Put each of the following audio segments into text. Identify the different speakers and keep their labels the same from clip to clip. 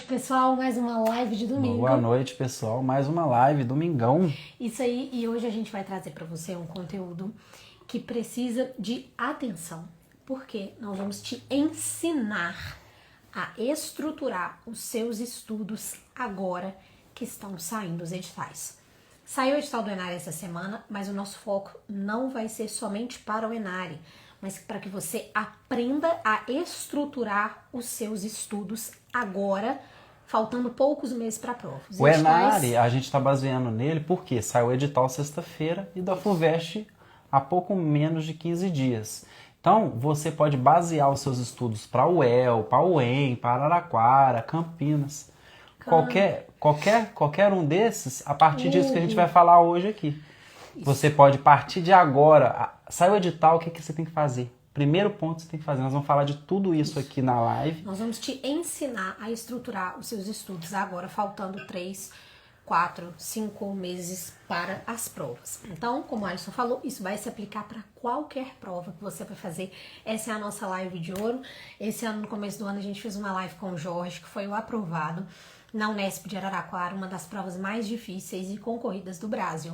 Speaker 1: pessoal. Mais uma live de domingo.
Speaker 2: Boa noite, pessoal. Mais uma live, domingão.
Speaker 1: Isso aí, e hoje a gente vai trazer para você um conteúdo que precisa de atenção. Porque nós vamos te ensinar a estruturar os seus estudos agora que estão saindo os editais. Saiu o edital do Enare essa semana, mas o nosso foco não vai ser somente para o Enare, mas para que você aprenda a estruturar os seus estudos agora, faltando poucos meses para a prova.
Speaker 2: O Enare, a gente está baseando nele porque saiu o edital sexta-feira e da FUVEST há pouco menos de 15 dias. Então, você pode basear os seus estudos para o UEL, para o UEM, para Araraquara, Campinas, qualquer um desses, a partir disso que a gente vai falar hoje aqui. Isso. Você pode, a partir de agora, saiu o edital, o que você tem que fazer? Primeiro ponto que você tem que fazer, nós vamos falar de tudo isso aqui na live.
Speaker 1: Nós vamos te ensinar a estruturar os seus estudos agora, faltando 3, 4, 5 meses para as provas. Então, como a Alisson falou, isso vai se aplicar para qualquer prova que você vai fazer. Essa é a nossa live de ouro. Esse ano, no começo do ano, a gente fez uma live com o Jorge, que foi o aprovado na Unesp de Araraquara, uma das provas mais difíceis e concorridas do Brasil.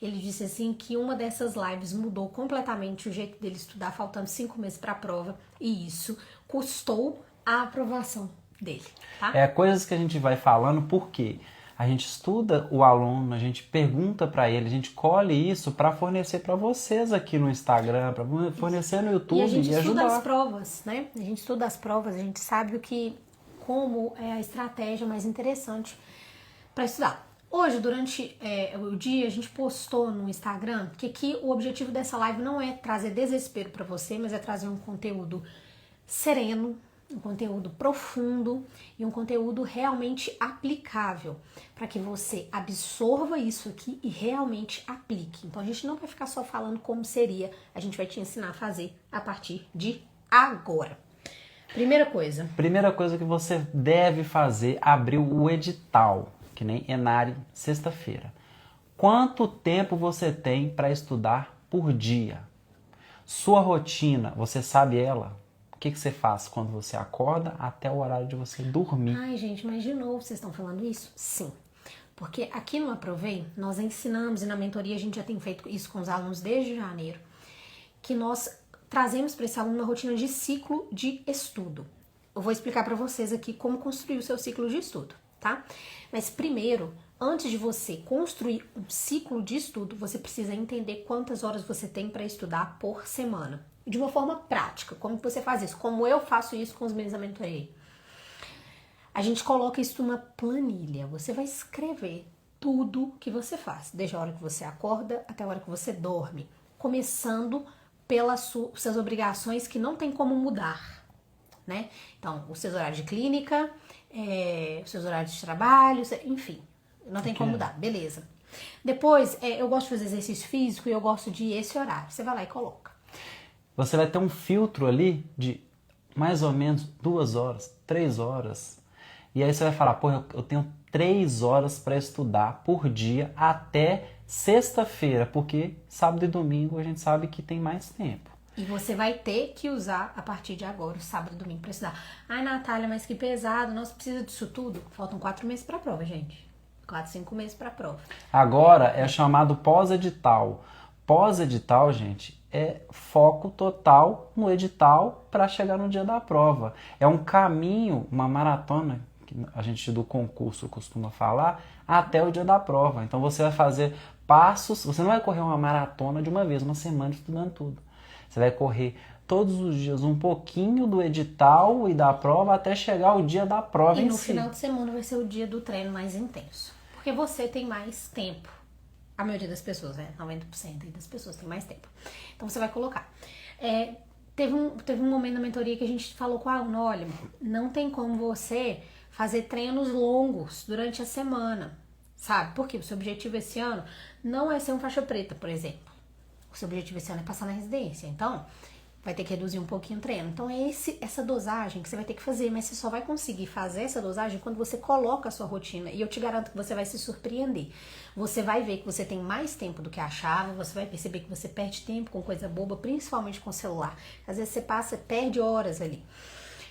Speaker 1: Ele disse assim que uma dessas lives mudou completamente o jeito dele estudar, faltando 5 meses para a prova, e isso custou a aprovação dele. Tá?
Speaker 2: Coisas que a gente vai falando, por quê? A gente estuda o aluno, a gente pergunta para ele, a gente colhe isso para fornecer para vocês aqui no Instagram, para fornecer no YouTube e ajudar.
Speaker 1: E a gente estuda as provas, né? A gente estuda as provas, a gente sabe como é a estratégia mais interessante para estudar. Hoje, durante o dia, a gente postou no Instagram que o objetivo dessa live não é trazer desespero para você, mas é trazer um conteúdo sereno, um conteúdo profundo e um conteúdo realmente aplicável, para que você absorva isso aqui e realmente aplique. Então a gente não vai ficar só falando como seria, a gente vai te ensinar a fazer a partir de agora. Primeira coisa que você deve fazer, abrir o edital, que nem Enare, sexta-feira. Quanto tempo você tem para estudar por dia? Sua rotina, você sabe ela? O que você faz quando você acorda até o horário de você dormir? Ai, gente, mas de novo vocês estão falando isso? Sim. Porque aqui no Aprovei, nós ensinamos, e na mentoria a gente já tem feito isso com os alunos desde janeiro, que nós trazemos para esse aluno uma rotina de ciclo de estudo. Eu vou explicar para vocês aqui como construir o seu ciclo de estudo, tá? Mas primeiro, antes de você construir um ciclo de estudo, você precisa entender quantas horas você tem para estudar por semana. De uma forma prática, como você faz isso? Como eu faço isso com os meus da mentoria. A gente coloca isso numa planilha. Você vai escrever tudo que você faz, desde a hora que você acorda até a hora que você dorme, começando pelas suas obrigações que não tem como mudar, né? Então, os seus horários de clínica, os seus horários de trabalho, enfim, não tem como mudar, beleza. Depois, eu gosto de fazer exercício físico e eu gosto de esse horário. Você vai lá e coloca.
Speaker 2: Você vai ter um filtro ali de mais ou menos 2 horas, 3 horas. E aí você vai falar, pô, eu tenho 3 horas para estudar por dia até sexta-feira, porque sábado e domingo a gente sabe que tem mais tempo.
Speaker 1: E você vai ter que usar a partir de agora, o sábado e domingo, para estudar. Ai, Natália, mas que pesado, nós precisamos disso tudo. Faltam 4 meses para a prova, gente. 4, 5 meses para a prova.
Speaker 2: Agora é chamado pós-edital. Pós-edital, gente, é foco total no edital para chegar no dia da prova. É um caminho, uma maratona, que a gente do concurso costuma falar, até o dia da prova. Então você vai fazer passos, você não vai correr uma maratona de uma vez, uma semana estudando tudo. Você vai correr todos os dias um pouquinho do edital e da prova até chegar o dia da prova em si.
Speaker 1: E no final de semana vai ser o dia do treino mais intenso. Porque você tem mais tempo. A maioria das pessoas, né? 90% das pessoas tem mais tempo. Então você vai colocar. Teve um momento na mentoria que a gente falou com a aluna, olha, não tem como você fazer treinos longos durante a semana, sabe? Porque o seu objetivo esse ano não é ser um faixa preta, por exemplo. O seu objetivo esse ano é passar na residência. Então, vai ter que reduzir um pouquinho o treino. Então, é essa dosagem que você vai ter que fazer, mas você só vai conseguir fazer essa dosagem quando você coloca a sua rotina. E eu te garanto que você vai se surpreender. Você vai ver que você tem mais tempo do que achava, você vai perceber que você perde tempo com coisa boba, principalmente com o celular. Às vezes você perde horas ali.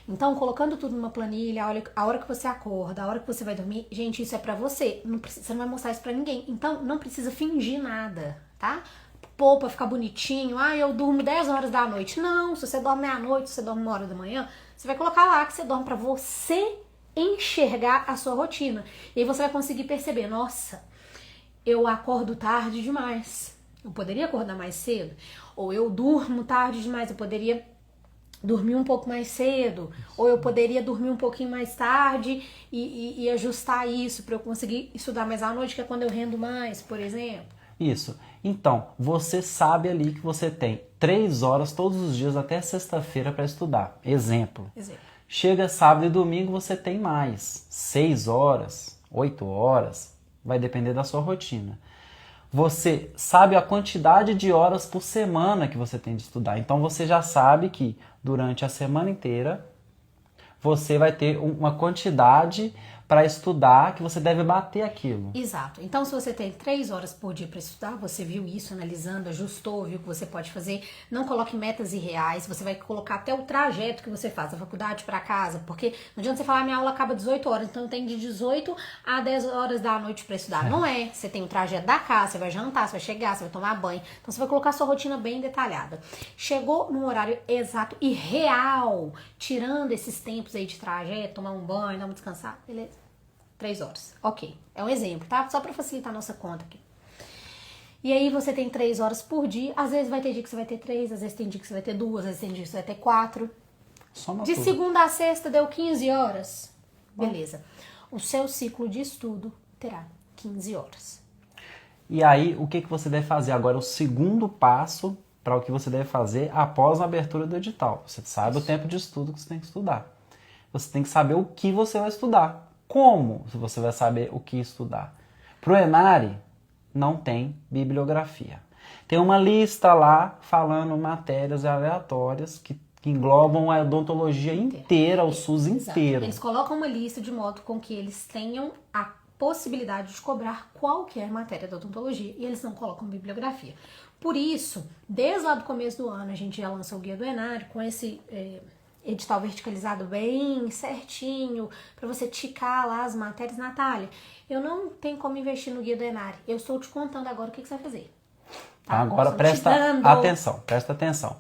Speaker 1: Então, colocando tudo numa planilha, a hora que você acorda, a hora que você vai dormir, gente, isso é pra você. Você não vai mostrar isso pra ninguém. Então, não precisa fingir nada, tá? Pô, pra ficar bonitinho, eu durmo 10 horas da noite. Não, se você dorme meia-noite, se você dorme 1 hora da manhã, você vai colocar lá que você dorme pra você enxergar a sua rotina. E aí você vai conseguir perceber, nossa, eu acordo tarde demais. Eu poderia acordar mais cedo. Ou eu durmo tarde demais, eu poderia dormir um pouco mais cedo, ou eu poderia dormir um pouquinho mais tarde e ajustar isso para eu conseguir estudar mais à noite, que é quando eu rendo mais, por exemplo.
Speaker 2: Isso. Então, você sabe ali que você tem 3 horas todos os dias até sexta-feira para estudar. Exemplo. Chega sábado e domingo, você tem mais. 6 horas, 8 horas, vai depender da sua rotina. Você sabe a quantidade de horas por semana que você tem de estudar. Então você já sabe que durante a semana inteira você vai ter uma quantidade para estudar que você deve bater aquilo.
Speaker 1: Exato. Então, se você tem 3 horas por dia para estudar, você viu isso, analisando, ajustou, viu o que você pode fazer. Não coloque metas irreais. Você vai colocar até o trajeto que você faz da faculdade para casa, porque não adianta você falar, minha aula acaba 18 horas, então tem de 18 a 10 horas da noite para estudar. Não é. Você tem o trajeto da casa, você vai jantar, você vai chegar, você vai tomar banho. Então, você vai colocar a sua rotina bem detalhada. Chegou no horário exato e real, tirando esses tempos aí de trajeto, tomar um banho, dar uma descansada, beleza? 3 horas. Ok. É um exemplo, tá? Só pra facilitar a nossa conta aqui. E aí você tem 3 horas por dia. Às vezes vai ter dia que você vai ter 3, às vezes tem dia que você vai ter 2, às vezes tem dia que você vai ter 4.
Speaker 2: Soma
Speaker 1: de
Speaker 2: tudo.
Speaker 1: segunda a sexta deu 15 horas. Beleza. O seu ciclo de estudo terá 15 horas.
Speaker 2: E aí, o que você deve fazer agora? O segundo passo para o que você deve fazer após a abertura do edital. Você sabe o tempo de estudo que você tem que estudar. Você tem que saber o que você vai estudar. Como você vai saber o que estudar? Para o Enare, não tem bibliografia. Tem uma lista lá falando matérias aleatórias que englobam a odontologia inteira, o SUS inteiro.
Speaker 1: Eles colocam uma lista de modo com que eles tenham a possibilidade de cobrar qualquer matéria da odontologia e eles não colocam bibliografia. Por isso, desde lá do começo do ano, a gente já lançou o Guia do Enare com esse edital verticalizado bem certinho, para você ticar lá as matérias. Natália, eu não tenho como investir no Guia do Enare. Eu estou te contando agora o que você vai fazer. Tá?
Speaker 2: Agora presta atenção.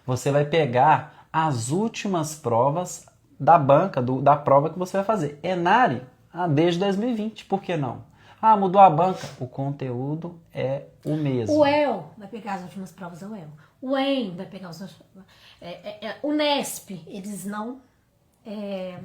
Speaker 2: Você vai pegar as últimas provas da banca, da prova que você vai fazer. Enare, desde 2020, por que não? Mudou a banca. O conteúdo é o mesmo.
Speaker 1: O EL vai pegar as últimas provas do EL. O EM vai pegar os... o Nesp, eles não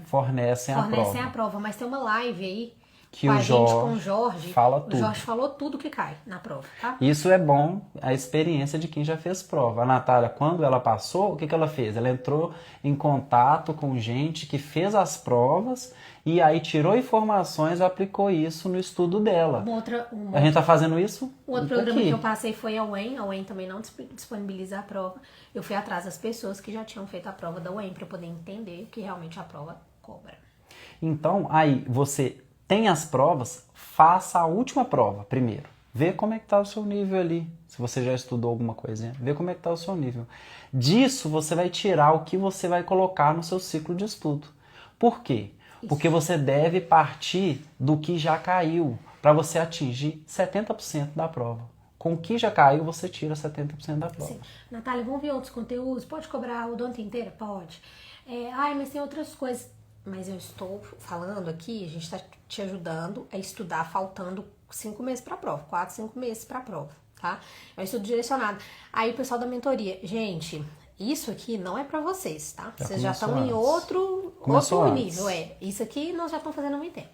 Speaker 2: fornecem
Speaker 1: a prova. Mas tem uma live aí
Speaker 2: que
Speaker 1: com
Speaker 2: o
Speaker 1: Jorge.
Speaker 2: Fala tudo.
Speaker 1: O Jorge falou tudo que cai na prova, tá?
Speaker 2: Isso é bom, a experiência de quem já fez prova. A Natália, quando ela passou, o que ela fez? Ela entrou em contato com gente que fez as provas e aí tirou informações e aplicou isso no estudo dela. A gente tá fazendo isso?
Speaker 1: O outro programa que eu passei foi a UEM. A UEM também não disponibiliza a prova. Eu fui atrás das pessoas que já tinham feito a prova da UEM para poder entender que realmente a prova cobra.
Speaker 2: Então, aí você tem as provas, faça a última prova primeiro. Vê como é que tá o seu nível ali. Se você já estudou alguma coisinha, vê como é que tá o seu nível. Disso você vai tirar o que você vai colocar no seu ciclo de estudo. Por quê? Porque você deve partir do que já caiu para você atingir 70% da prova. Com o que já caiu, você tira 70% da prova.
Speaker 1: Sim. Natália, vamos ver outros conteúdos? Pode cobrar o odonto inteira? Pode. Mas tem outras coisas. Mas eu estou falando aqui, a gente está te ajudando a estudar faltando 5 meses para a prova. 4, 5 meses para a prova, tá? É um estudo direcionado. Aí o pessoal da mentoria, gente, isso aqui não é para vocês, tá? Vocês já estão em outro nível. Isso aqui nós já estamos fazendo há muito tempo.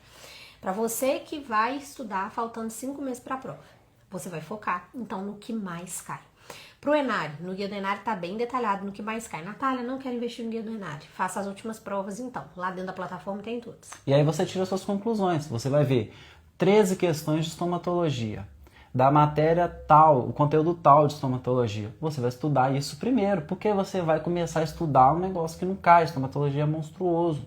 Speaker 1: Para você que vai estudar faltando 5 meses para a prova, você vai focar, então, no que mais cai. Pro Enare, no Guia do Enare tá bem detalhado no que mais cai. Natália, não quero investir no Guia do Enare. Faça as últimas provas então. Lá dentro da plataforma tem todas.
Speaker 2: E aí você tira suas conclusões. Você vai ver 13 questões de estomatologia. Da matéria tal, o conteúdo tal de estomatologia. Você vai estudar isso primeiro, porque você vai começar a estudar um negócio que não cai. Estomatologia é monstruoso.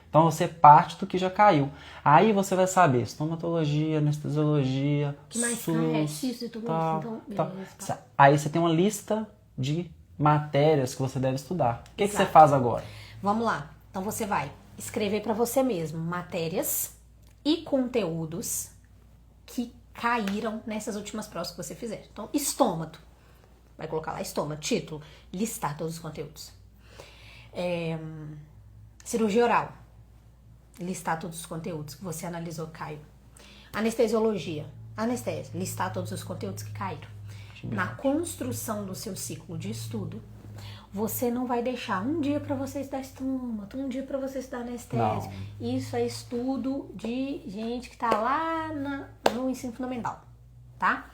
Speaker 2: Então você parte do que já caiu. Aí você vai saber estomatologia, anestesiologia,
Speaker 1: que mais
Speaker 2: SUS,
Speaker 1: isso e tudo isso.
Speaker 2: Aí você tem uma lista de matérias que você deve estudar. O que você faz agora?
Speaker 1: Vamos lá. Então você vai escrever para você mesmo matérias e conteúdos que caíram nessas últimas provas que você fizer. Então, estômago. Vai colocar lá estômago, título, listar todos os conteúdos. Cirurgia oral. Listar todos os conteúdos que você analisou que caiu. Anestesiologia. Anestésia. Listar todos os conteúdos que caíram. Na construção do seu ciclo de estudo, você não vai deixar um dia para você estudar estômago, um dia para você estudar anestésia. Não. Isso é estudo de gente que está lá no ensino fundamental, tá?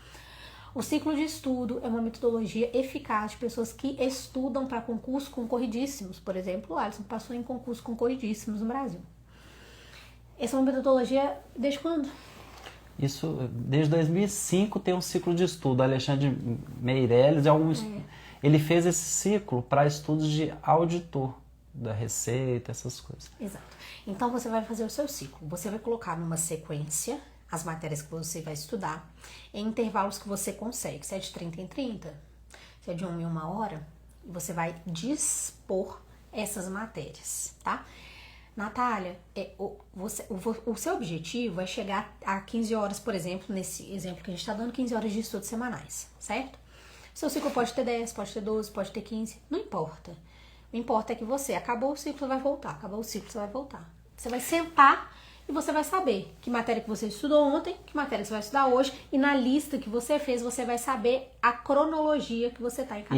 Speaker 1: O ciclo de estudo é uma metodologia eficaz de pessoas que estudam para concursos concorridíssimos. Por exemplo, o Alisson passou em concursos concorridíssimos no Brasil. Essa é uma metodologia desde quando?
Speaker 2: Isso, desde 2005 tem um ciclo de estudo. Alexandre Meirelles ele fez esse ciclo para estudos de auditor, da Receita, essas coisas.
Speaker 1: Exato. Então você vai fazer o seu ciclo. Você vai colocar numa sequência as matérias que você vai estudar em intervalos que você consegue. Se é de 30 em 30, se é de 1 em 1 hora, você vai dispor essas matérias, tá? Natália, o seu objetivo é chegar a 15 horas, por exemplo, nesse exemplo que a gente está dando, 15 horas de estudo semanais, certo? Seu ciclo pode ter 10, pode ter 12, pode ter 15, não importa. O importa é que você acabou o ciclo, você vai voltar, acabou o ciclo, você vai voltar. Você vai sentar e você vai saber que matéria que você estudou ontem, que matéria que você vai estudar hoje, e na lista que você fez, você vai saber a cronologia que você está em cada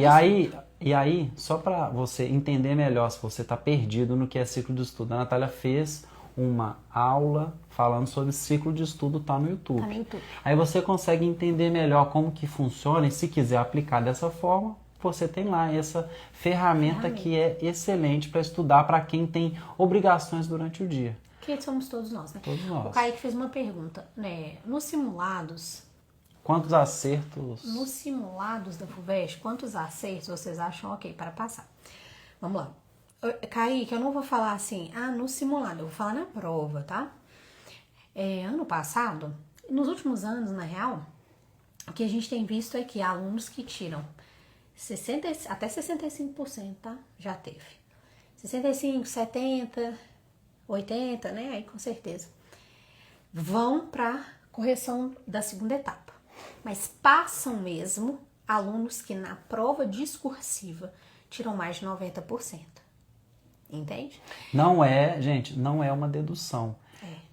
Speaker 2: E aí, só para você entender melhor se você está perdido no que é ciclo de estudo, a Natália fez uma aula falando sobre ciclo de estudo, tá no YouTube.
Speaker 1: Tá no YouTube.
Speaker 2: Aí você consegue entender melhor como que funciona e se quiser aplicar dessa forma, você tem lá essa ferramenta que é excelente para estudar para quem tem obrigações durante o dia.
Speaker 1: Que somos todos nós, né?
Speaker 2: Todos nós.
Speaker 1: O Kaique fez uma pergunta, né? Nos simulados...
Speaker 2: Quantos acertos?
Speaker 1: Nos simulados da FUVEST, quantos acertos vocês acham ok para passar? Vamos lá. Kaique, eu não vou falar assim, no simulado, eu vou falar na prova, tá? Ano passado, nos últimos anos, na real, o que a gente tem visto é que alunos que tiram até 65%, tá? Já teve. 65, 70, 80, né? Aí com certeza. Vão para correção da segunda etapa. Mas passam mesmo alunos que na prova discursiva tiram mais de 90%. Entende?
Speaker 2: Não é, gente, não é uma dedução.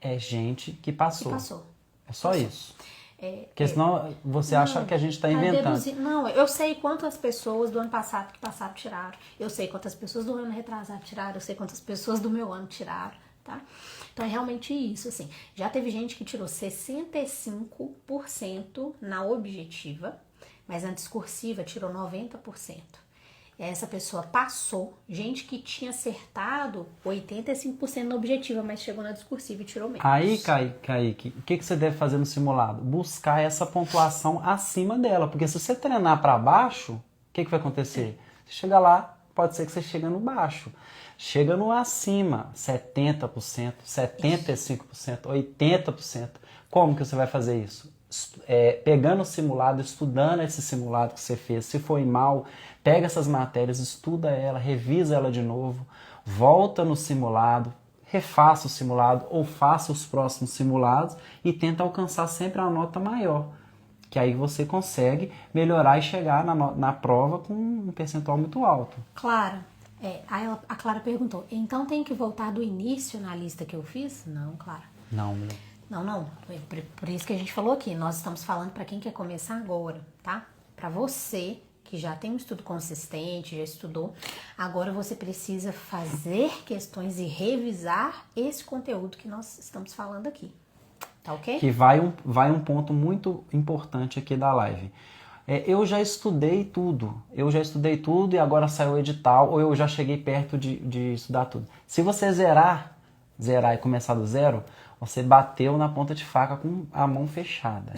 Speaker 2: É gente que passou.
Speaker 1: Que passou.
Speaker 2: É só isso. Porque senão você acha que a gente está inventando.
Speaker 1: Não, eu sei quantas pessoas do ano passado que passaram tiraram. Eu sei quantas pessoas do ano retrasado tiraram. Eu sei quantas pessoas do meu ano tiraram, tá? Então é realmente isso, assim. Já teve gente que tirou 65% na objetiva, mas na discursiva tirou 90%. E aí essa pessoa passou, gente que tinha acertado 85% na objetiva, mas chegou na discursiva e tirou menos.
Speaker 2: Aí, Kaique, o que você deve fazer no simulado? Buscar essa pontuação acima dela, porque se você treinar para baixo, o que vai acontecer? Você chega lá, pode ser que você chegue no baixo. Chega no acima, 70%, 75%, 80%. Como que você vai fazer isso? Pegando o simulado, estudando esse simulado que você fez. Se foi mal, pega essas matérias, estuda ela, revisa ela de novo, volta no simulado, refaça o simulado ou faça os próximos simulados e tenta alcançar sempre a nota maior. Que aí você consegue melhorar e chegar na prova com um percentual muito alto.
Speaker 1: Claro. Aí a Clara perguntou, então tem que voltar do início na lista que eu fiz? Não, Clara.
Speaker 2: Não.
Speaker 1: Não. Por isso que a gente falou aqui, nós estamos falando para quem quer começar agora, tá? Para você que já tem um estudo consistente, já estudou, agora você precisa fazer questões e revisar esse conteúdo que nós estamos falando aqui, tá ok?
Speaker 2: Que vai um ponto muito importante aqui da live. Eu já estudei tudo e agora saiu o edital, ou eu já cheguei perto de estudar tudo. Se você zerar e começar do zero, você bateu na ponta de faca com a mão fechada.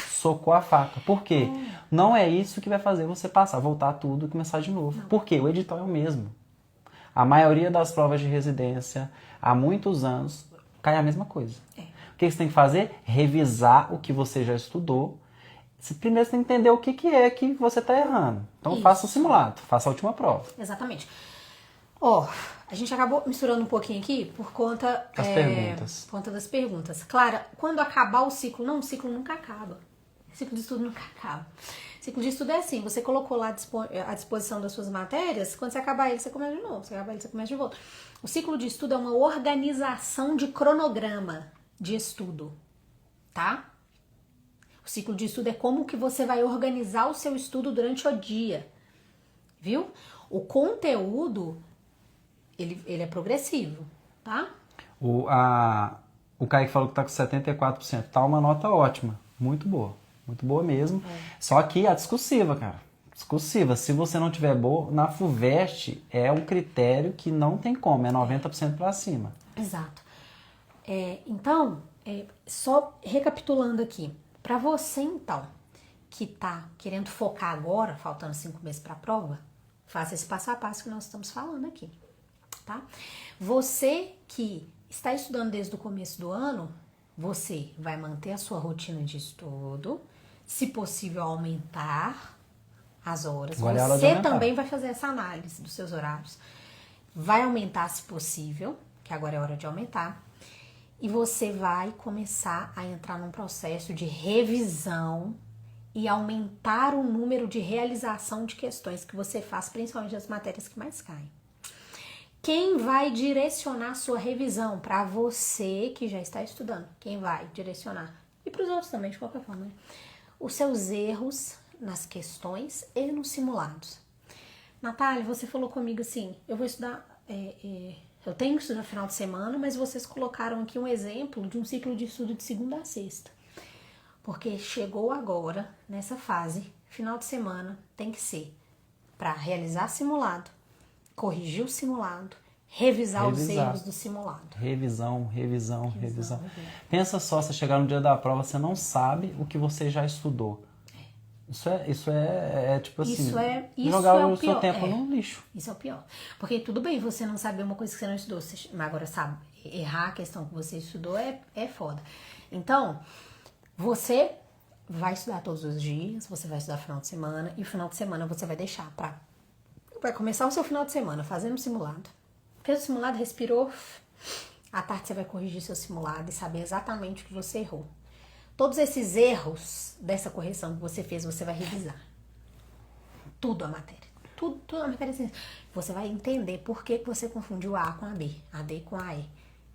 Speaker 2: Socou a faca. Por quê? Não é isso que vai fazer você passar, voltar tudo e começar de novo. Não. Por quê? O edital é o mesmo. A maioria das provas de residência, há muitos anos, cai a mesma coisa. O que você tem que fazer? Revisar o que você já estudou. Primeiro você tem que entender o que é que você está errando. Então faça o simulado, faça a última prova.
Speaker 1: Exatamente. Ó, a gente acabou misturando um pouquinho aqui por conta,
Speaker 2: Perguntas.
Speaker 1: por conta das perguntas. Clara, quando acabar o ciclo, não, o ciclo nunca acaba. O ciclo de estudo nunca acaba. O ciclo de estudo é assim, você colocou lá à disposição das suas matérias, quando você acabar ele, você começa de novo. Você acabar ele, você começa de volta. O ciclo de estudo é uma organização de cronograma de estudo, tá? O ciclo de estudo é como que você vai organizar o seu estudo durante o dia, viu? O conteúdo, ele é progressivo, tá?
Speaker 2: O Kaique falou que tá com 74%. Tá uma nota ótima. Muito boa mesmo. Só que a discursiva, cara. Discursiva. Se você não tiver boa, na FUVEST é um critério que não tem como. É 90% para cima.
Speaker 1: Exato. Então, só recapitulando aqui. Para você, então, que tá querendo focar agora, faltando 5 meses para a prova, faça esse passo a passo que nós estamos falando aqui, tá? Você que está estudando desde o começo do ano, você vai manter a sua rotina de estudo, se possível aumentar as horas.
Speaker 2: Agora é hora de
Speaker 1: Você
Speaker 2: aumentar.
Speaker 1: também vai fazer essa análise dos seus horários. Vai aumentar se possível, que agora é hora de aumentar. E você vai começar a entrar num processo de revisão e aumentar o número de realização de questões que você faz, principalmente as matérias que mais caem. Quem vai direcionar a sua revisão? Para você que já está estudando. Quem vai direcionar? E para os outros também, de qualquer forma. Né? Os seus erros nas questões e nos simulados. Natália, você falou comigo assim, eu vou estudar... eu tenho que estudar no final de semana, mas vocês colocaram aqui um exemplo de um ciclo de estudo de segunda a sexta. Porque chegou agora, nessa fase, final de semana, tem que ser para realizar simulado, corrigir o simulado, revisar os erros do simulado.
Speaker 2: Revisão. Pensa só, você chegar no dia da prova, você não sabe o que você já estudou. Isso é tipo assim, jogar o seu tempo no lixo.
Speaker 1: Isso é o pior. Porque tudo bem você não saber uma coisa que você não estudou, mas agora sabe, errar a questão que você estudou é foda. Então, você vai estudar todos os dias, você vai estudar final de semana, e o final de semana você vai deixar pra... Vai começar o seu final de semana fazendo simulado. Fez o simulado, respirou, à tarde você vai corrigir seu simulado e saber exatamente o que você errou. Todos esses erros dessa correção que você fez, você vai revisar. Tudo a matéria. Tudo a matéria. Você vai entender por que você confundiu a A com a B, a D com a E.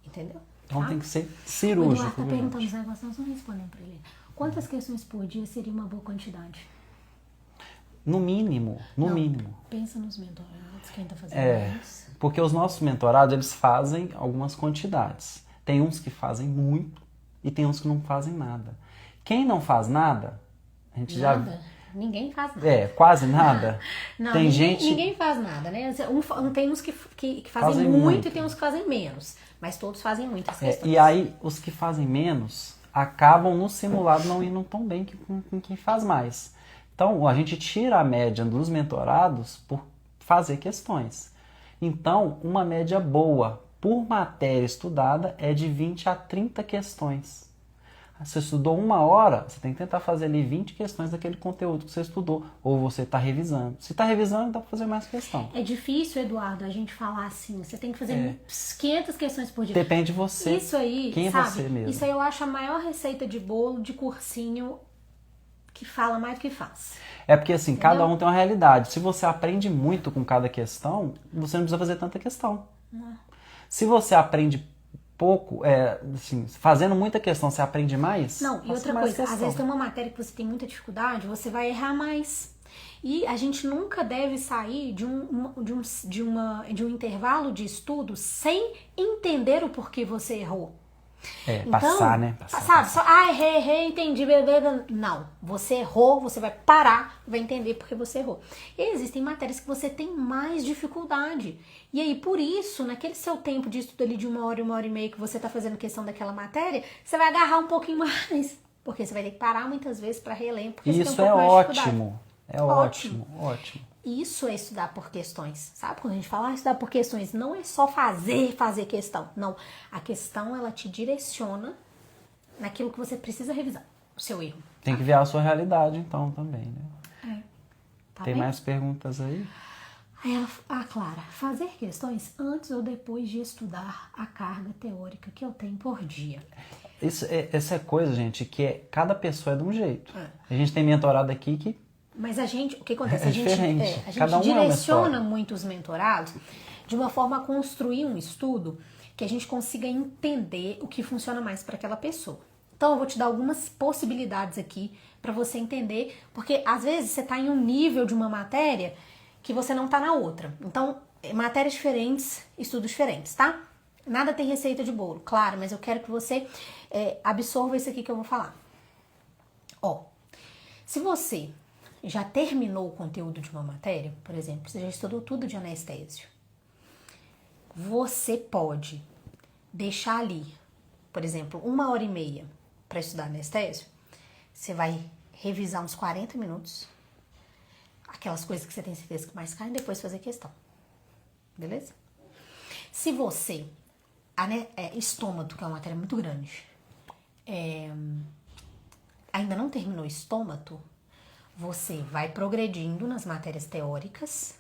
Speaker 1: Entendeu?
Speaker 2: Então tem que ser
Speaker 1: O
Speaker 2: cirúrgico.
Speaker 1: Eduardo tá perguntando os negócios, nós vamos respondendo pra ele. Quantas questões por dia seria uma boa quantidade?
Speaker 2: No mínimo.
Speaker 1: Pensa nos mentorados, quem tá fazendo isso.
Speaker 2: Porque os nossos mentorados, eles fazem algumas quantidades. Tem uns que fazem muito e tem uns que não fazem nada. Quem não faz nada, a gente
Speaker 1: Nada? Ninguém faz nada.
Speaker 2: Quase nada.
Speaker 1: Não,
Speaker 2: Tem
Speaker 1: ninguém faz nada, né? Tem uns que fazem muito e tem uns que fazem menos. Mas todos fazem muitas questões.
Speaker 2: E aí, os que fazem menos acabam no simulado não indo tão bem com quem faz mais. Então, a gente tira a média dos mentorados por fazer questões. Então, uma média boa por matéria estudada é de 20 a 30 questões. Você estudou 1 hora, você tem que tentar fazer ali 20 questões daquele conteúdo que você estudou. Ou você está revisando. Se está revisando, dá para fazer mais questão.
Speaker 1: É difícil, Eduardo, a gente falar assim. Você tem que fazer 500 questões por dia.
Speaker 2: Depende de você.
Speaker 1: Isso aí,
Speaker 2: quem
Speaker 1: sabe?
Speaker 2: É você mesmo.
Speaker 1: Isso aí eu acho a maior receita de bolo de cursinho que fala mais do que faz.
Speaker 2: É porque assim, cada um tem uma realidade. Se você aprende muito com cada questão, você não precisa fazer tanta questão.
Speaker 1: Não.
Speaker 2: Se você aprende pouco, assim, fazendo muita questão, você aprende mais?
Speaker 1: Não, e outra coisa, às vezes tem uma matéria que você tem muita dificuldade, você vai errar mais. E a gente nunca deve sair de um intervalo de estudo sem entender o porquê você errou.
Speaker 2: Passar, né?
Speaker 1: Sabe? Só, errei, entendi. Não, você errou, você vai parar, vai entender porque você errou. E existem matérias que você tem mais dificuldade. E aí, por isso, naquele seu tempo de estudo ali de 1 hora, 1h30 que você tá fazendo questão daquela matéria, você vai agarrar um pouquinho mais. Porque você vai ter que parar muitas vezes para reler. Porque
Speaker 2: Isso
Speaker 1: você tem um pouco mais de dificuldade.
Speaker 2: ótimo. É ótimo.
Speaker 1: Isso é estudar por questões, sabe? Quando a gente fala estudar por questões, não é só fazer questão. Não, a questão, ela te direciona naquilo que você precisa revisar, o seu erro.
Speaker 2: Tem que ver a sua realidade, então, também, né?
Speaker 1: Tá
Speaker 2: Tem
Speaker 1: bem?
Speaker 2: mais perguntas aí?
Speaker 1: Aí ela, Clara, fazer questões antes ou depois de estudar a carga teórica que eu tenho por dia.
Speaker 2: Essa é coisa, gente, cada pessoa é de um jeito. A gente tem mentorado aqui que...
Speaker 1: Mas o que acontece?
Speaker 2: É
Speaker 1: a gente
Speaker 2: diferente. Cada um
Speaker 1: direciona muito os mentorados de uma forma a construir um estudo que a gente consiga entender o que funciona mais para aquela pessoa. Então eu vou te dar algumas possibilidades aqui para você entender, porque às vezes você está em um nível de uma matéria que você não está na outra. Então, matérias diferentes, estudos diferentes, tá? Nada tem receita de bolo, claro, mas eu quero que você absorva isso aqui que eu vou falar. Ó, se você já terminou o conteúdo de uma matéria, por exemplo, você já estudou tudo de anestésio, você pode deixar ali, por exemplo, 1h30 para estudar anestésio, você vai revisar uns 40 minutos, aquelas coisas que você tem certeza que mais caem, depois fazer questão, beleza? Se você, estômago, que é uma matéria muito grande, ainda não terminou estômago, você vai progredindo nas matérias teóricas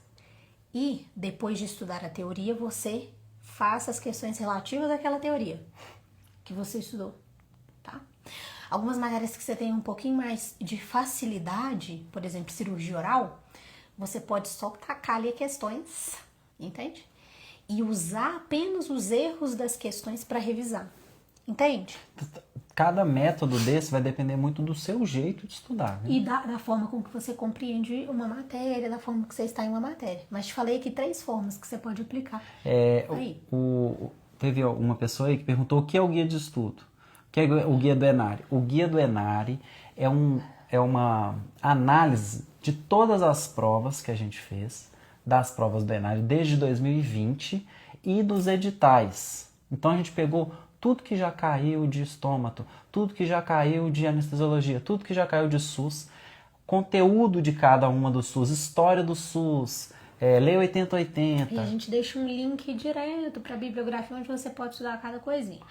Speaker 1: e depois de estudar a teoria, você faz as questões relativas àquela teoria que você estudou, tá? Algumas matérias que você tem um pouquinho mais de facilidade, por exemplo, cirurgia oral, você pode só tacar ali questões, entende? E usar apenas os erros das questões para revisar, entende?
Speaker 2: Cada método desse vai depender muito do seu jeito de estudar. Né?
Speaker 1: E da forma como que você compreende uma matéria, da forma que você está em uma matéria. Mas te falei aqui 3 formas que você pode aplicar.
Speaker 2: Teve uma pessoa aí que perguntou o que é o guia de estudo. O que é o guia do Enari? O guia do Enari é uma análise de todas as provas que a gente fez, das provas do Enari desde 2020 e dos editais. Então a gente pegou tudo que já caiu de estômago, tudo que já caiu de anestesiologia, tudo que já caiu de SUS, conteúdo de cada uma do SUS, história do SUS, Lei 8080.
Speaker 1: E a gente deixa um link direto para a bibliografia onde você pode estudar cada coisinha.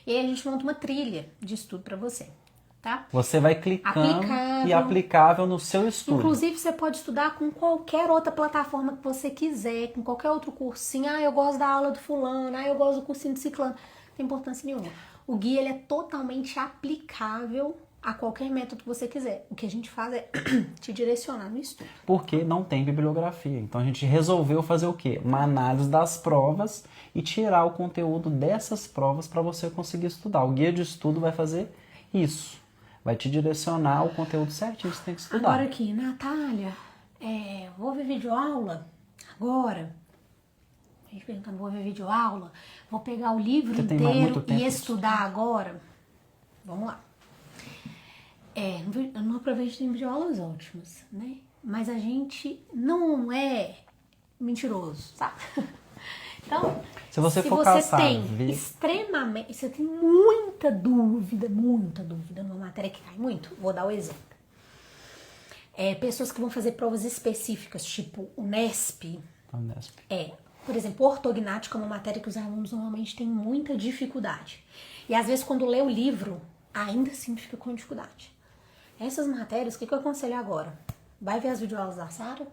Speaker 1: E aí a gente monta uma trilha de estudo para você, tá?
Speaker 2: Você vai clicando e aplicável no seu estudo.
Speaker 1: Inclusive você pode estudar com qualquer outra plataforma que você quiser, com qualquer outro cursinho. Eu gosto da aula do fulano, eu gosto do cursinho do ciclano. Não tem importância nenhuma. O guia ele é totalmente aplicável a qualquer método que você quiser. O que a gente faz é te direcionar no estudo.
Speaker 2: Porque não tem bibliografia. Então a gente resolveu fazer o quê? Uma análise das provas e tirar o conteúdo dessas provas para você conseguir estudar. O guia de estudo vai fazer isso. Vai te direcionar o conteúdo certinho que você tem que estudar.
Speaker 1: Agora aqui, Natália, vou ver videoaula agora. A gente perguntando, vou ver videoaula, vou pegar o livro inteiro e estudar agora. Vamos lá. Eu não aproveito em videoaulas ótimas, né? Mas a gente não é mentiroso, sabe? Então,
Speaker 2: se você
Speaker 1: tem muita dúvida numa matéria que cai muito, vou dar o exemplo. Pessoas que vão fazer provas específicas, tipo Unesp. Por exemplo, ortognática é uma matéria que os alunos normalmente têm muita dificuldade. E às vezes quando lê o livro, ainda assim fica com dificuldade. Essas matérias, o que eu aconselho agora? Vai ver as videoaulas da Sara,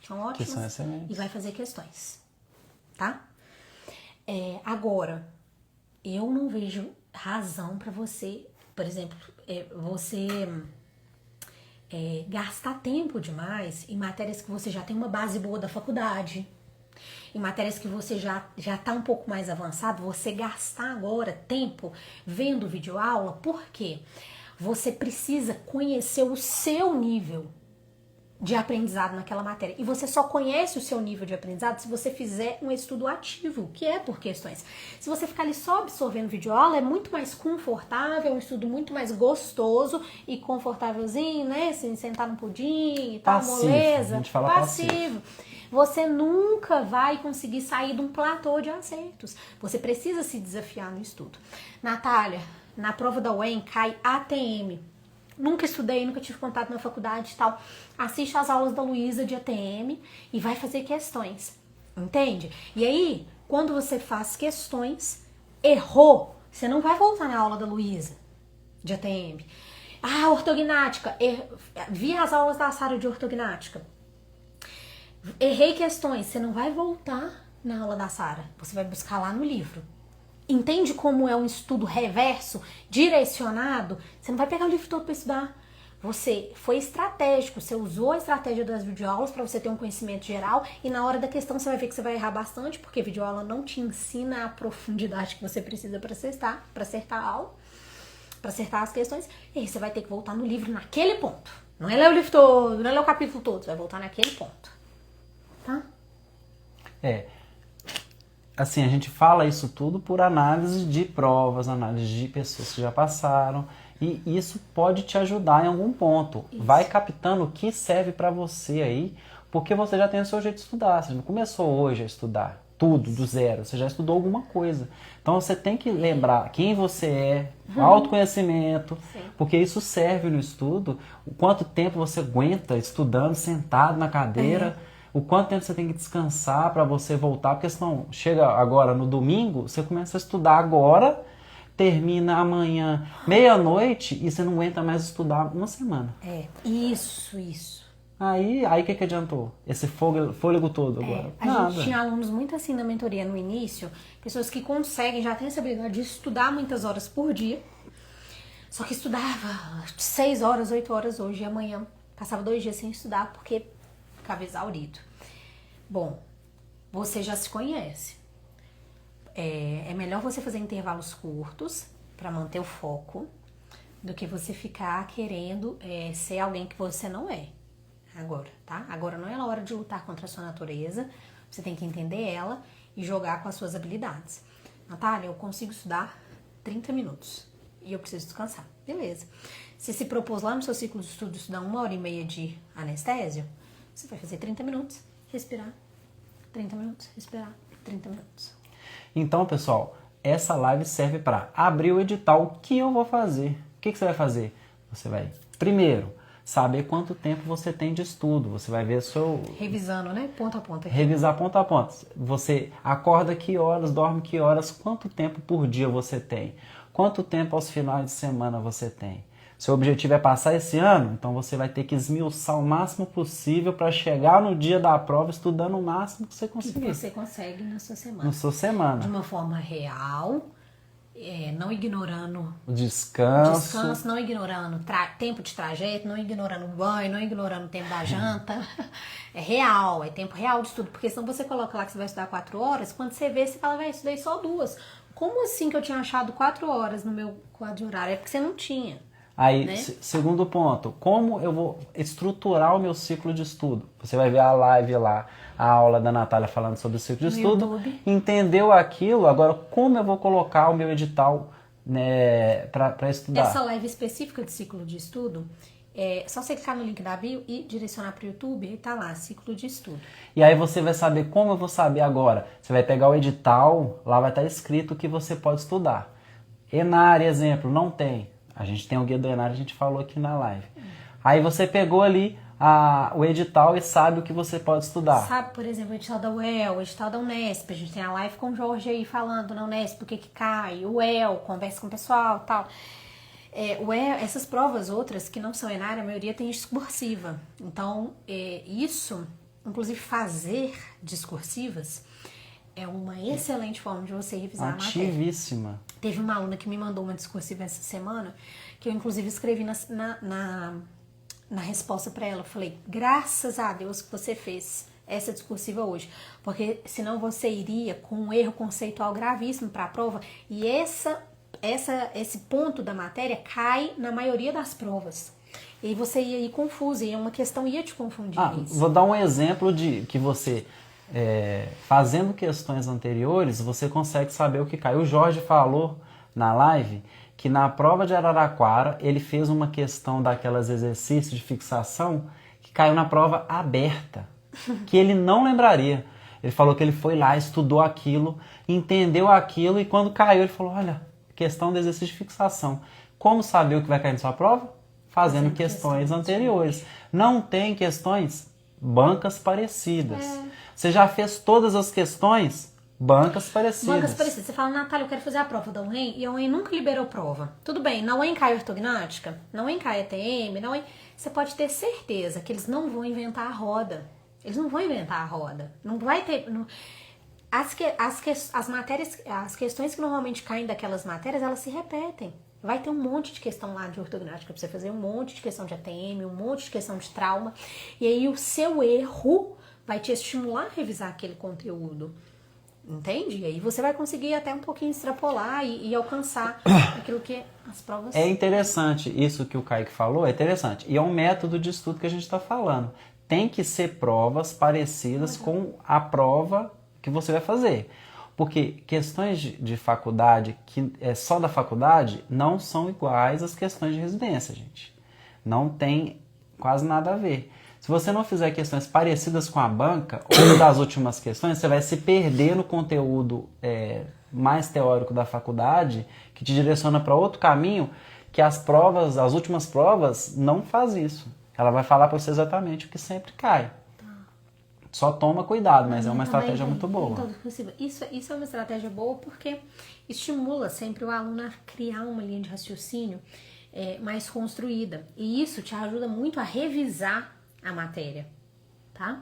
Speaker 1: são ótimas,
Speaker 2: que são excelentes.
Speaker 1: E vai fazer questões, tá? Agora, eu não vejo razão para você, por exemplo, gastar tempo demais em matérias que você já tem uma base boa da faculdade, em matérias que você já tá um pouco mais avançado, você gastar agora tempo vendo videoaula, por quê? Você precisa conhecer o seu nível de aprendizado naquela matéria. E você só conhece o seu nível de aprendizado se você fizer um estudo ativo, que é por questões. Se você ficar ali só absorvendo videoaula, é muito mais confortável, um estudo muito mais gostoso e confortávelzinho, né? Assim, sentar no pudim e tal, moleza.
Speaker 2: A gente fala passivo.
Speaker 1: Você nunca vai conseguir sair de um platô de acertos. Você precisa se desafiar no estudo. Natália, na prova da UEM cai ATM. Nunca estudei, nunca tive contato na faculdade e tal. Assiste às aulas da Luísa de ATM e vai fazer questões. Entende? E aí, quando você faz questões, errou, você não vai voltar na aula da Luísa de ATM. Ortognática. Vi as aulas da Sara de ortognática. Errei questões, você não vai voltar na aula da Sara, você vai buscar lá no livro. Entende como é um estudo reverso, direcionado? Você não vai pegar o livro todo para estudar. Você foi estratégico, você usou a estratégia das videoaulas para você ter um conhecimento geral e na hora da questão você vai ver que você vai errar bastante, porque a videoaula não te ensina a profundidade que você precisa para acertar a aula, para acertar as questões, e aí você vai ter que voltar no livro naquele ponto. Não é ler o livro todo, não é ler o capítulo todo, você vai voltar naquele ponto. Tá?
Speaker 2: Assim, a gente fala isso tudo por análise de provas, análise de pessoas que já passaram, e isso pode te ajudar em algum ponto.
Speaker 1: Isso.
Speaker 2: Vai captando o que serve para você aí, porque você já tem o seu jeito de estudar. Você não começou hoje a estudar tudo do zero, você já estudou alguma coisa. Então você tem que lembrar quem você é, autoconhecimento, porque isso serve no estudo. O quanto tempo você aguenta estudando, sentado na cadeira. O quanto tempo você tem que descansar para você voltar, porque senão chega agora no domingo, você começa a estudar agora, termina amanhã meia-noite e você não aguenta mais estudar uma semana.
Speaker 1: Isso.
Speaker 2: Aí o que adiantou? Esse fôlego todo agora?
Speaker 1: A gente tinha alunos muito assim na mentoria no início, pessoas que conseguem, já têm essa habilidade de estudar muitas horas por dia, só que estudava 6 horas, 8 horas hoje e amanhã. Passava 2 dias sem estudar porque ficava exaurido. Bom, você já se conhece. É melhor você fazer intervalos curtos para manter o foco do que você ficar querendo ser alguém que você não é. Agora, tá? Agora não é a hora de lutar contra a sua natureza. Você tem que entender ela e jogar com as suas habilidades. Natália, eu consigo estudar 30 minutos e eu preciso descansar. Beleza. Você se propôs lá no seu ciclo de estudo estudar 1h30 de anestésio, você vai fazer 30 minutos, respirar, 30 minutos, respirar, 30 minutos.
Speaker 2: Então, pessoal, essa live serve para abrir o edital. O que eu vou fazer? O que você vai fazer? Você vai, primeiro, saber quanto tempo você tem de estudo. Você vai ver seu...
Speaker 1: Revisando, né? Ponto a ponto. Aqui.
Speaker 2: Revisar ponto a ponto. Você acorda que horas, dorme que horas, quanto tempo por dia você tem? Quanto tempo aos finais de semana você tem? Seu objetivo é passar esse ano, então você vai ter que esmiuçar o máximo possível para chegar no dia da prova estudando o máximo que você conseguir.
Speaker 1: Que você consegue na sua semana.
Speaker 2: Na sua semana.
Speaker 1: De uma forma real, não ignorando
Speaker 2: o descanso,
Speaker 1: não ignorando tempo de trajeto, não ignorando banho, não ignorando o tempo da janta. É real, é tempo real de estudo, porque senão você coloca lá que você vai estudar 4 horas, quando você vê, você fala, estudei só 2. Como assim que eu tinha achado 4 horas no meu quadro de horário? É porque você não tinha.
Speaker 2: Aí,
Speaker 1: né?
Speaker 2: Segundo ponto, como eu vou estruturar o meu ciclo de estudo? Você vai ver a live lá, a aula da Natália falando sobre o ciclo de estudo.
Speaker 1: YouTube.
Speaker 2: Entendeu aquilo, agora como eu vou colocar o meu edital, né, para estudar?
Speaker 1: Essa live específica de ciclo de estudo, é só você clicar no link da bio e direcionar para o YouTube e tá lá, ciclo de estudo.
Speaker 2: E aí você vai saber como eu vou saber agora. Você vai pegar o edital, lá vai estar escrito o que você pode estudar. Enária, exemplo, não tem. A gente tem o guia do Enário, a gente falou aqui na live. Aí você pegou ali o edital e sabe o que você pode estudar.
Speaker 1: Sabe, por exemplo, o edital da UEL, o edital da Unesp. A gente tem a live com o Jorge aí falando na Unesp o que cai, o UEL, conversa com o pessoal e tal. Essas provas outras que não são Enária, a maioria tem discursiva. Então, isso, inclusive fazer discursivas, é uma excelente forma de você revisar a matéria.
Speaker 2: Ativíssima.
Speaker 1: Teve uma aluna que me mandou uma discursiva essa semana, que eu inclusive escrevi na resposta para ela. Eu falei, graças a Deus que você fez essa discursiva hoje, porque senão você iria com um erro conceitual gravíssimo para a prova, e esse ponto da matéria cai na maioria das provas. E aí você ia ir confuso, e uma questão ia te confundir.
Speaker 2: Vou dar um exemplo de que você... fazendo questões anteriores, você consegue saber o que cai. O Jorge falou na live que na prova de Araraquara ele fez uma questão daquelas exercícios de fixação que caiu na prova aberta, que ele não lembraria. Ele falou que ele foi lá, estudou aquilo, entendeu aquilo e quando caiu ele falou, olha, questão de exercício de fixação. Como saber o que vai cair na sua prova? Fazendo questões anteriores. Não tem questões bancas parecidas. Você já fez todas as questões? Bancas parecidas.
Speaker 1: Bancas parecidas. Você fala, Natália, eu quero fazer a prova da UEM e a UEM nunca liberou prova. Tudo bem, na UEM cai ortognática, na UEM cai ETM, na UEM... Você pode ter certeza que eles não vão inventar a roda. Eles não vão inventar a roda. Não vai ter... As matérias, as questões que normalmente caem daquelas matérias, elas se repetem. Vai ter um monte de questão lá de ortognática pra você fazer, um monte de questão de ATM, um monte de questão de trauma. E aí o seu erro vai te estimular a revisar aquele conteúdo. Entende? E aí você vai conseguir até um pouquinho extrapolar e alcançar aquilo que as provas...
Speaker 2: É interessante, isso que o Kaique falou é interessante. E é um método de estudo que a gente está falando. Tem que ser provas parecidas com a prova que você vai fazer. Porque questões de faculdade, que é só da faculdade, não são iguais às questões de residência, gente. Não tem quase nada a ver. Se você não fizer questões parecidas com a banca, ou das últimas questões, você vai se perder no conteúdo mais teórico da faculdade, que te direciona para outro caminho, que as últimas provas, não faz isso. Ela vai falar para você exatamente o que sempre cai. Só toma cuidado, mas é uma estratégia muito boa.
Speaker 1: Isso é uma estratégia boa porque estimula sempre o aluno a criar uma linha de raciocínio mais construída. E isso te ajuda muito a revisar a matéria, tá?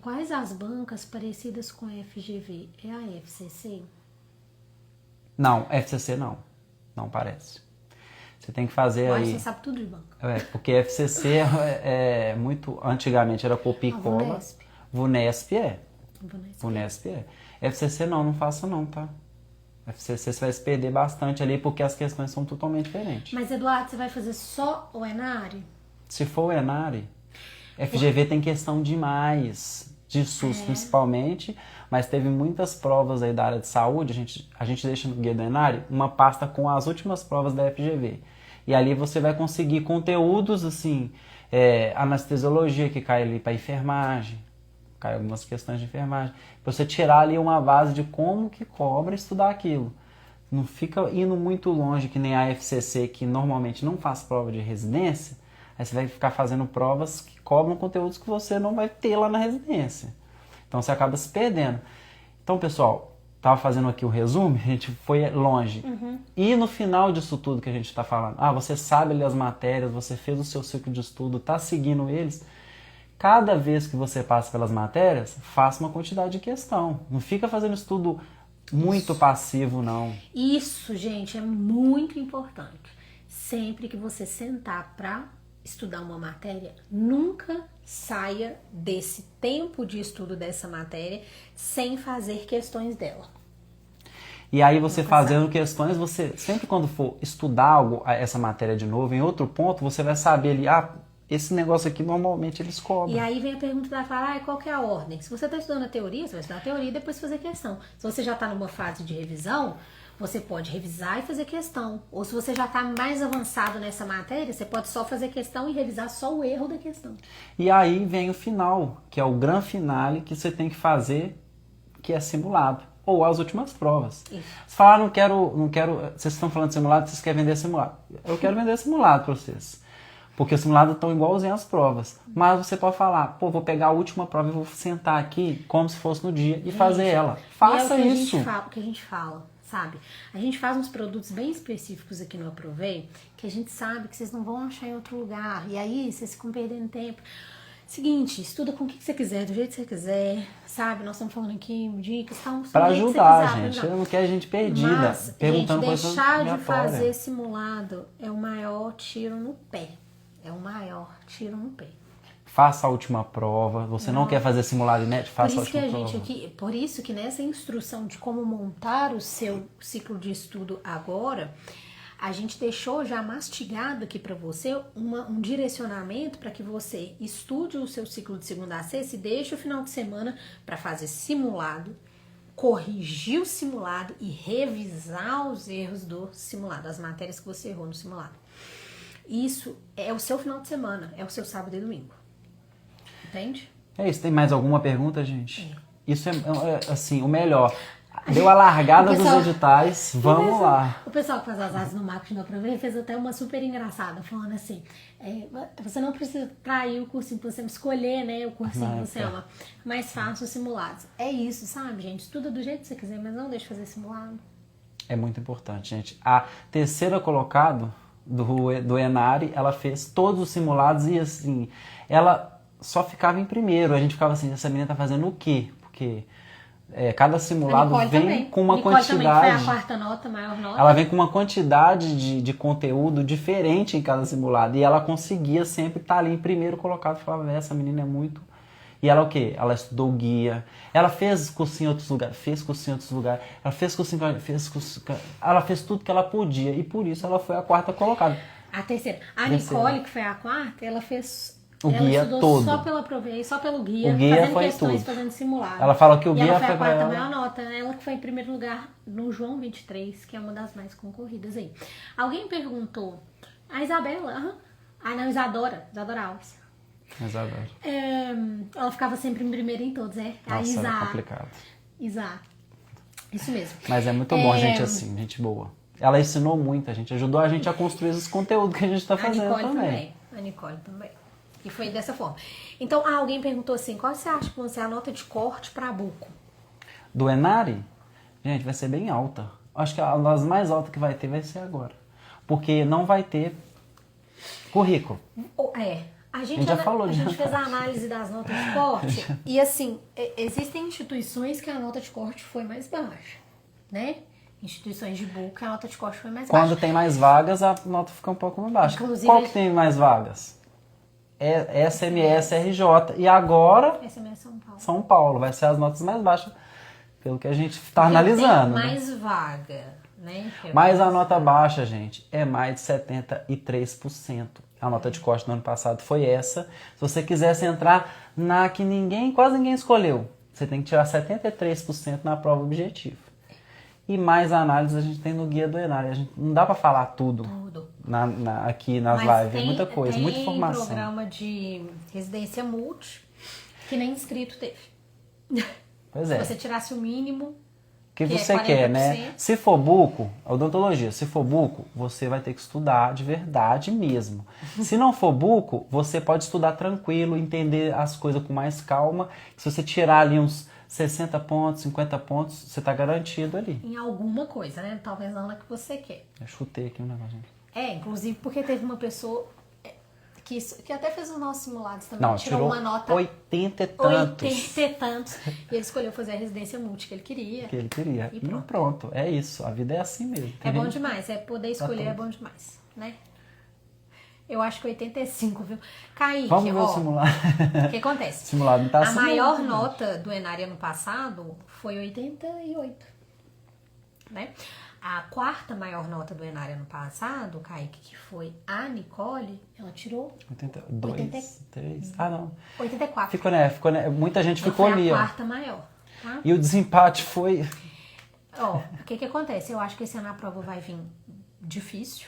Speaker 1: Quais as bancas parecidas com a FGV? É a FCC?
Speaker 2: Não, FCC não. Não parece. Você tem que fazer aí...
Speaker 1: Você sabe tudo de banca.
Speaker 2: Porque FCC muito... Antigamente era copia e cola. VUNESP é. VUNESP é. FCC não faça não, tá? FCC você vai se perder bastante ali porque as questões são totalmente diferentes.
Speaker 1: Mas, Eduardo, você vai fazer só o ENARI?
Speaker 2: Se for o ENARI, FGV tem questão demais, de SUS principalmente, mas teve muitas provas aí da área de saúde, a gente deixa no guia do ENARI uma pasta com as últimas provas da FGV. E ali você vai conseguir conteúdos assim, anestesiologia que cai ali para enfermagem, cai algumas questões de enfermagem, para você tirar ali uma base de como que cobra estudar aquilo. Não fica indo muito longe que nem a FCC, que normalmente não faz prova de residência. Aí você vai ficar fazendo provas que cobram conteúdos que você não vai ter lá na residência. Então você acaba se perdendo. Então, pessoal, estava fazendo aqui o resumo, a gente foi longe. E no final disso tudo que a gente está falando, você sabe ler as matérias, você fez o seu ciclo de estudo, está seguindo eles. Cada vez que você passa pelas matérias, faça uma quantidade de questão. Não fica fazendo estudo muito passivo, não.
Speaker 1: Isso, gente, é muito importante. Sempre que você sentar para estudar uma matéria, nunca saia desse tempo de estudo dessa matéria sem fazer questões dela.
Speaker 2: E aí você fazendo questões, você sempre quando for estudar algo, essa matéria de novo, em outro ponto, você vai saber ali, esse negócio aqui normalmente eles cobram.
Speaker 1: E aí vem a pergunta da fala, qual que é a ordem? Se você está estudando a teoria, você vai estudar a teoria e depois fazer questão. Se você já está numa fase de revisão, você pode revisar e fazer questão. Ou se você já está mais avançado nessa matéria, você pode só fazer questão e revisar só o erro da questão.
Speaker 2: E aí vem o final, que é o gran finale que você tem que fazer, que é simulado. Ou as últimas provas. Isso. Você fala, não quero... Vocês estão falando de simulado, vocês querem vender simulado. Eu quero vender simulado para vocês. Porque os simulados estão igualzinho às provas. Mas você pode falar, vou pegar a última prova e vou sentar aqui como se fosse no dia e fazer ela. Faça isso.
Speaker 1: O que a gente fala, sabe? A gente faz uns produtos bem específicos aqui no Aprovei, que a gente sabe que vocês não vão achar em outro lugar. E aí, vocês ficam perdendo tempo. Seguinte, estuda com o que você quiser, do jeito que você quiser, sabe? Nós estamos falando aqui dicas,
Speaker 2: para ajudar, gente. Eu não quero gente perdida,
Speaker 1: mas,
Speaker 2: perguntando
Speaker 1: gente, deixar de fazer simulado é o maior tiro no pé. É o maior tiro no pé.
Speaker 2: Faça a última prova. Você não quer fazer simulado inédito? Faça a última prova.
Speaker 1: Por isso que nessa instrução de como montar o seu ciclo de estudo agora, a gente deixou já mastigado aqui para você um direcionamento para que você estude o seu ciclo de segunda a sexta e deixe o final de semana para fazer simulado, corrigir o simulado e revisar os erros do simulado, as matérias que você errou no simulado. Isso é o seu final de semana, é o seu sábado e domingo. Entende?
Speaker 2: É isso. Tem mais alguma pergunta, gente? Isso é assim, o melhor. Deu a largada dos editais, vamos lá.
Speaker 1: O pessoal que faz as artes no marketing do Aprovei fez até uma super engraçada, falando assim, você não precisa trair o cursinho pra você escolher, né, o cursinho que você ama, mas faça os simulados. É isso, sabe, gente? Estuda do jeito que você quiser, mas não deixe de fazer simulado. É
Speaker 2: muito importante, gente. A terceira colocada do ENARI, ela fez todos os simulados e assim, ela só ficava em primeiro. A gente ficava assim, essa menina tá fazendo o quê? Porque cada
Speaker 1: A
Speaker 2: simulado
Speaker 1: Nicole
Speaker 2: vem
Speaker 1: também.
Speaker 2: com uma
Speaker 1: Nicole também,
Speaker 2: quantidade.
Speaker 1: que foi a quarta nota, maior nota.
Speaker 2: Ela vem com uma quantidade de conteúdo diferente em cada simulado. E ela conseguia sempre estar ali em primeiro colocado. Falava, essa menina é muito... E ela o quê? Ela estudou guia. Ela fez cursinho em outros lugares. Fez cursinho em outros lugares. Ela fez cursinho... Ela fez tudo que ela podia. E por isso ela foi a quarta colocada.
Speaker 1: A terceira. A
Speaker 2: Terceira.
Speaker 1: Nicole, que foi a quarta, ela fez...
Speaker 2: O
Speaker 1: ela
Speaker 2: guia
Speaker 1: estudou
Speaker 2: todo.
Speaker 1: só pela prova, só pelo guia,
Speaker 2: O guia
Speaker 1: fazendo
Speaker 2: foi
Speaker 1: questões,
Speaker 2: tudo.
Speaker 1: fazendo simulado.
Speaker 2: Ela fala que o
Speaker 1: e
Speaker 2: guia
Speaker 1: ela foi
Speaker 2: foi
Speaker 1: a
Speaker 2: pra
Speaker 1: quarta
Speaker 2: ela.
Speaker 1: maior nota. Ela que foi em primeiro lugar no João 23, que é uma das mais concorridas aí. Alguém perguntou, a Isabela, ah não, Isadora Alves.
Speaker 2: Mas agora.
Speaker 1: Ela ficava sempre em primeiro em todos, a
Speaker 2: Nossa, era
Speaker 1: Isa.
Speaker 2: complicado.
Speaker 1: Isa. Isso mesmo.
Speaker 2: Mas é muito bom, gente assim, gente boa. Ela ensinou muito, a gente ajudou a gente a construir esses conteúdos que a gente está
Speaker 1: A
Speaker 2: fazendo
Speaker 1: Nicole
Speaker 2: também.
Speaker 1: também. A Nicole também. E foi dessa forma. Então, alguém perguntou assim, qual você acha que vai ser a nota de corte para Buco?
Speaker 2: Do Enari, gente, vai ser bem alta. Acho que a das mais altas que vai ter vai ser agora. Porque não vai ter currículo.
Speaker 1: A
Speaker 2: gente
Speaker 1: gente,
Speaker 2: já falou
Speaker 1: a
Speaker 2: disso.
Speaker 1: gente fez a análise das notas de corte e assim, existem instituições que a nota de corte foi mais baixa, né? Instituições de Buco, a nota de corte foi mais
Speaker 2: Quando
Speaker 1: baixa.
Speaker 2: tem mais vagas, a nota fica um pouco mais baixa.
Speaker 1: Inclusive,
Speaker 2: Qual que tem mais vagas? SMS, RJ. E agora,
Speaker 1: Essa é a minha São Paulo.
Speaker 2: São Paulo. Vai ser as notas mais baixas, pelo que a gente está
Speaker 1: Porque
Speaker 2: analisando.
Speaker 1: tem
Speaker 2: né?
Speaker 1: mais vaga, né?
Speaker 2: Mas a nota baixa, gente, é mais de 73%. A nota de corte do ano passado foi essa. Se você quisesse entrar na que quase ninguém escolheu, você tem que tirar 73% na prova objetiva. E mais análise a gente tem no guia do Enari. A gente não dá pra falar tudo aqui nas
Speaker 1: Mas
Speaker 2: lives. É muita coisa, muita informação.
Speaker 1: Tem programa de residência multi que nem inscrito teve.
Speaker 2: Pois é.
Speaker 1: Se você tirasse o mínimo...
Speaker 2: Que
Speaker 1: que
Speaker 2: você
Speaker 1: é 40%.
Speaker 2: quer, né? Se for buco, odontologia, se for buco, você vai ter que estudar de verdade mesmo. Se não for buco, você pode estudar tranquilo, entender as coisas com mais calma. Se você tirar ali uns 60 pontos, 50 pontos, você tá garantido ali.
Speaker 1: Em alguma coisa, né? Talvez não na que você quer.
Speaker 2: Eu chutei aqui um negócio.
Speaker 1: Inclusive porque teve uma pessoa que até fez os nossos simulados também.
Speaker 2: Não, tirou
Speaker 1: uma nota
Speaker 2: 80 e tantos.
Speaker 1: 80 e tantos. E ele escolheu fazer a residência multi que ele queria.
Speaker 2: Que ele queria.
Speaker 1: E
Speaker 2: E
Speaker 1: pronto.
Speaker 2: pronto, é isso. A vida é assim mesmo.
Speaker 1: É bom
Speaker 2: gente-
Speaker 1: demais. Poder escolher é
Speaker 2: pronto.
Speaker 1: bom demais, né? Eu acho que 85, viu? Kaique,
Speaker 2: Vamos ver o simulado.
Speaker 1: o que acontece?
Speaker 2: O simulado não tá
Speaker 1: A
Speaker 2: assim,
Speaker 1: maior
Speaker 2: não.
Speaker 1: nota do Enari ano passado foi 88, né? A quarta maior nota do Enari ano passado, Kaique, que foi a Nicole, ela tirou
Speaker 2: 82,
Speaker 1: 80.
Speaker 2: 3. Ah, não.
Speaker 1: 84.
Speaker 2: Ficou, né? Muita gente
Speaker 1: Ela
Speaker 2: ficou
Speaker 1: foi
Speaker 2: ali,
Speaker 1: a
Speaker 2: ó.
Speaker 1: quarta maior, tá?
Speaker 2: E o desempate foi.
Speaker 1: O que acontece? Eu acho que esse ano a prova vai vir difícil.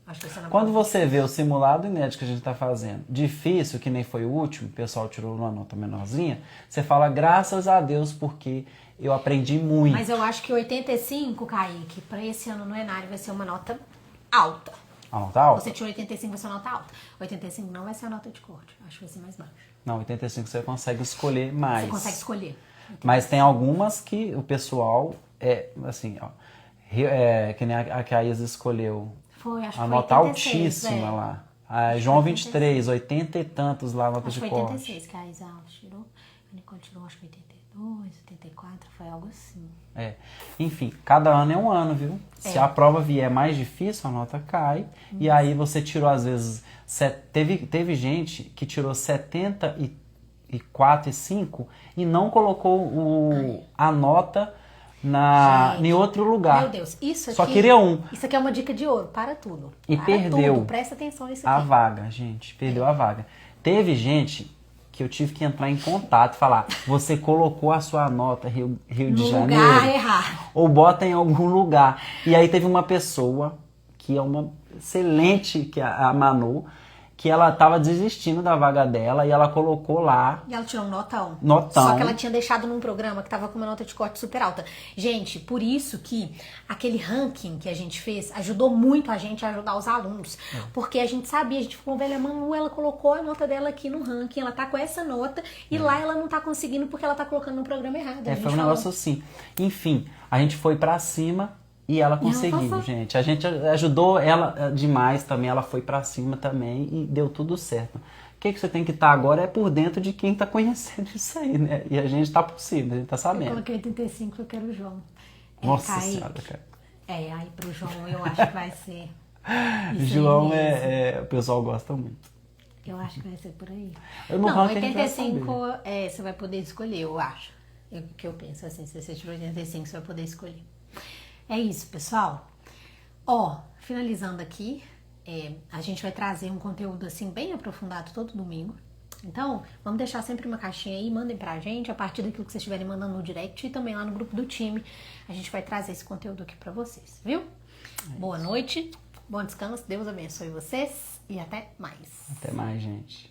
Speaker 1: Acho que esse ano a
Speaker 2: Quando
Speaker 1: prova-
Speaker 2: você vê o simulado inédito que a gente tá fazendo, difícil, que nem foi o último, o pessoal tirou uma nota menorzinha, você fala graças a Deus porque eu aprendi muito.
Speaker 1: Mas eu acho que 85, Kaique, pra esse ano no Enari vai ser uma nota alta.
Speaker 2: A nota alta?
Speaker 1: Você tirou 85, vai ser uma nota alta. 85 não vai ser a nota de corte. Acho que vai ser mais baixa.
Speaker 2: Não, 85 você consegue escolher mais.
Speaker 1: Você consegue escolher.
Speaker 2: Mas tem algumas que o pessoal assim, ó. Que nem a que a Isa escolheu.
Speaker 1: Foi, acho que
Speaker 2: A
Speaker 1: foi
Speaker 2: nota
Speaker 1: 86,
Speaker 2: altíssima lá. A João 23,
Speaker 1: 86.
Speaker 2: 80 e tantos lá, a nota
Speaker 1: Acho
Speaker 2: de
Speaker 1: que foi
Speaker 2: corte.
Speaker 1: 86 que a Isa Alves tirou. A Nicole tirou, acho que 82, 84, foi algo assim.
Speaker 2: Enfim, cada ano é um ano, viu? Se a prova vier mais difícil, a nota cai. E aí você tirou, às vezes... Teve gente que tirou 74 e 5 e não colocou a nota em outro lugar.
Speaker 1: Meu Deus, isso aqui...
Speaker 2: Só queria um.
Speaker 1: Isso aqui é uma dica de ouro. Para tudo.
Speaker 2: E
Speaker 1: Para
Speaker 2: perdeu
Speaker 1: tudo. Presta atenção nisso
Speaker 2: a
Speaker 1: aqui.
Speaker 2: vaga, gente. Perdeu a vaga. Teve gente que eu tive que entrar em contato e falar: você colocou a sua nota Rio de
Speaker 1: No
Speaker 2: Janeiro?
Speaker 1: lugar errado.
Speaker 2: Ou bota em algum lugar. E aí teve uma pessoa que é uma excelente, que é a Manu, que ela tava desistindo da vaga dela e ela colocou lá.
Speaker 1: E ela tirou um notão.
Speaker 2: Notão.
Speaker 1: Só que ela tinha deixado num programa que tava com uma nota de corte super alta. Gente, por isso que aquele ranking que a gente fez ajudou muito a gente a ajudar os alunos. Porque a gente sabia, a gente ficou, velho, a Manu, ela colocou a nota dela aqui no ranking, ela tá com essa nota e lá ela não tá conseguindo porque ela tá colocando no programa errado. A gente
Speaker 2: Foi um
Speaker 1: falou.
Speaker 2: negócio assim. Enfim, a gente foi pra cima e ela conseguiu,
Speaker 1: passou.
Speaker 2: gente. A gente ajudou ela demais também, ela foi pra cima também e deu tudo certo. O que você tem que estar agora é por dentro de quem está conhecendo isso aí, né? E a gente está por cima, a gente está
Speaker 1: Eu
Speaker 2: sabendo.
Speaker 1: coloquei 85, eu quero o João.
Speaker 2: Nossa
Speaker 1: Kaique.
Speaker 2: Senhora, cara.
Speaker 1: Aí pro João eu acho que vai ser. Isso
Speaker 2: João
Speaker 1: aí mesmo.
Speaker 2: o pessoal gosta muito.
Speaker 1: Eu acho que vai ser por aí.
Speaker 2: Eu não
Speaker 1: Não,
Speaker 2: ranking a gente vai
Speaker 1: 85
Speaker 2: saber.
Speaker 1: você vai poder escolher, eu acho. É o que eu penso assim, se você tiver 85, você vai poder escolher. É isso, pessoal. Ó, finalizando aqui, a gente vai trazer um conteúdo assim bem aprofundado todo domingo. Então, vamos deixar sempre uma caixinha aí, mandem pra gente, a partir daquilo que vocês estiverem mandando no direct e também lá no grupo do time. A gente vai trazer esse conteúdo aqui pra vocês, viu? Boa noite, bom descanso, Deus abençoe vocês e até mais.
Speaker 2: Até mais, gente.